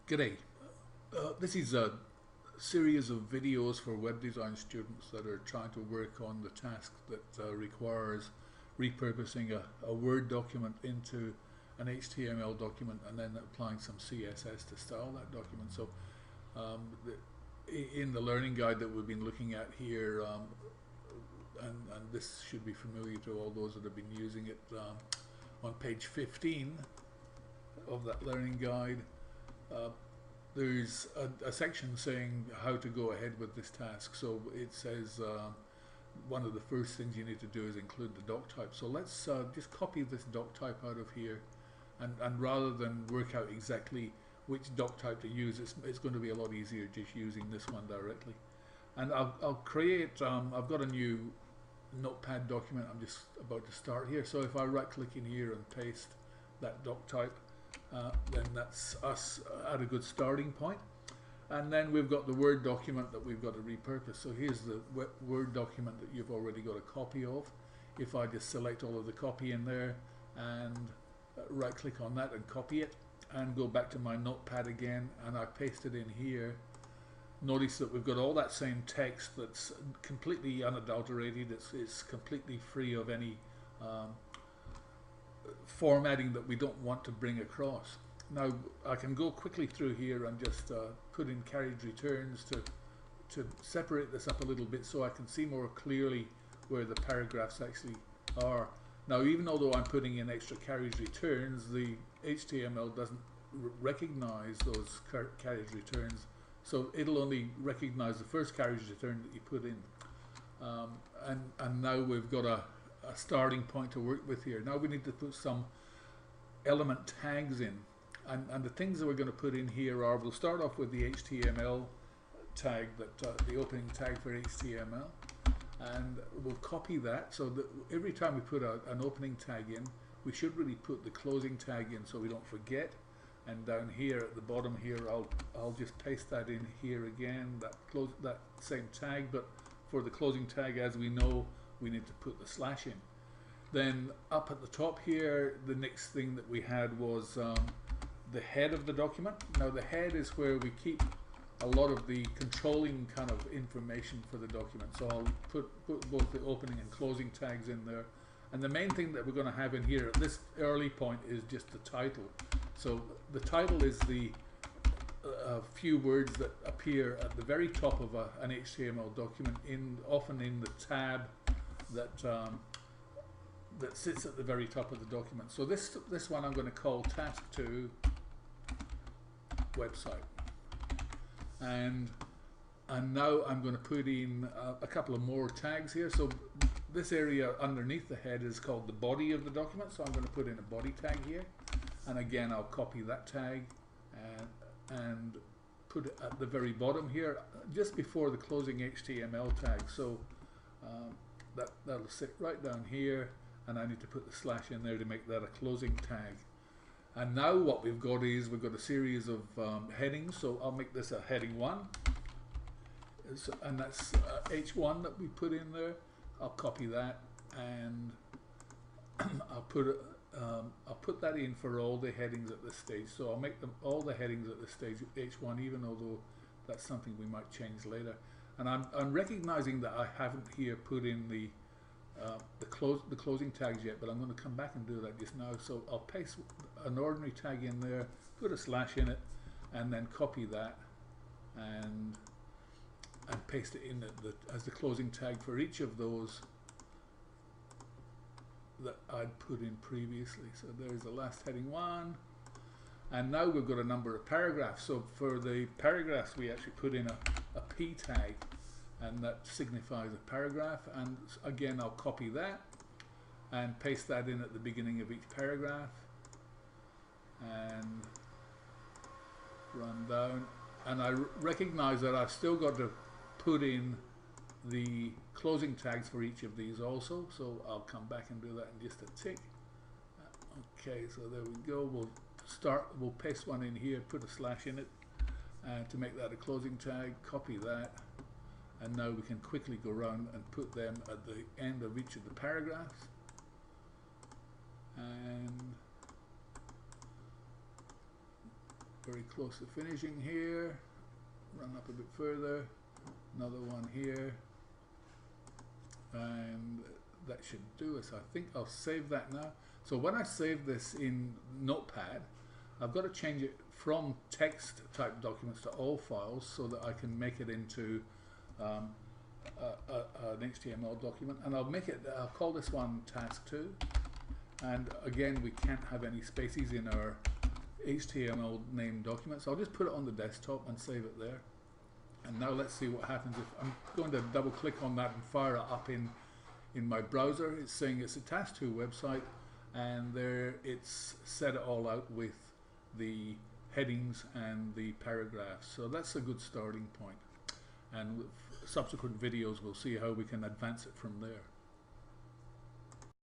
G'day. This is a series of videos for web design students that are trying to work on the task that requires repurposing a Word document into an HTML document and then applying some CSS to style that document. So in the learning guide that we've been looking at here, and this should be familiar to all those that have been using it, on page 15 of that learning guide, there's a section saying how to go ahead with this task. So it says one of the first things you need to do is include the doc type. So let's just copy this doc type out of here, and rather than work out exactly which doc type to use, it's going to be a lot easier just using this one directly. And I'll create, I've got a new notepad document I'm just about to start here. So if I right click in here and paste that doc type, then that's us at a good starting point. And then we've got the Word document that we've got to repurpose. So here's the Word document that you've already got a copy of. If I just select all of the copy in there and right click on that and copy it and go back to my notepad again and I paste it in here, notice that we've got all that same text that's completely unadulterated. It's completely free of any formatting that we don't want to bring across. Now I can go quickly through here and just put in carriage returns to separate this up a little bit so I can see more clearly where the paragraphs actually are. Now, even although I'm putting in extra carriage returns, the HTML doesn't recognize those carriage returns, so it'll only recognize the first carriage return that you put in. And now we've got a starting point to work with here. Now we need to put some element tags in, and the things that we're going to put in here are, we'll start off with the HTML tag, that the opening tag for HTML, and we'll copy that so that every time we put an opening tag in, we should really put the closing tag in so we don't forget. And down here at the bottom here, I'll just paste that in here again, that same tag, but for the closing tag, as we know, we need to put the slash in. Then up at the top here, the next thing that we had was the head of the document. Now the head is where we keep a lot of the controlling kind of information for the document. So I'll put both the opening and closing tags in there. And the main thing that we're going to have in here at this early point is just the title. So the title is the few words that appear at the very top of an HTML document, often in the tab that sits at the very top of the document. So this one I'm going to call Task 2 Website, and now I'm going to put in a couple of more tags here. So this area underneath the head is called the body of the document, so I'm going to put in a body tag here, and again I'll copy that tag and put it at the very bottom here, just before the closing HTML tag. So that'll sit right down here, and I need to put the slash in there to make that a closing tag. And now what we've got is we've got a series of headings. So I'll make this a heading 1, and that's H1 that we put in there. I'll copy that and I'll put that in for all the headings at this stage. So I'll make them all the headings at this stage H1, even although that's something we might change later. And I'm recognizing that I haven't here put in the closing tags yet, but I'm going to come back and do that just now. So I'll paste an ordinary tag in there, put a slash in it, and then copy that and paste it in as the closing tag for each of those that I'd put in previously. So there's the last heading 1, and now we've got a number of paragraphs. So for the paragraphs, we actually put in a P tag, and that signifies a paragraph. And again, I'll copy that and paste that in at the beginning of each paragraph and run down. And I recognize that I've still got to put in the closing tags for each of these also, so I'll come back and do that in just a tick. Okay, so there we go. We'll paste one in here, put a slash in it to make that a closing tag, copy that, and now we can quickly go around and put them at the end of each of the paragraphs. And very close to finishing here. Run up a bit further, another one here, and that should do us. I think I'll save that now. So when I save this in Notepad, I've got to change it from text type documents to all files so that I can make it into an HTML document, and I'll call this one task 2, and again we can't have any spaces in our HTML named document, so I'll just put it on the desktop and save it there. And now let's see what happens if I'm going to double click on that and fire it up in my browser. It's saying it's a task 2 website, and there it's set it all out with the headings and the paragraphs, so that's a good starting point, and with subsequent videos we'll see how we can advance it from there.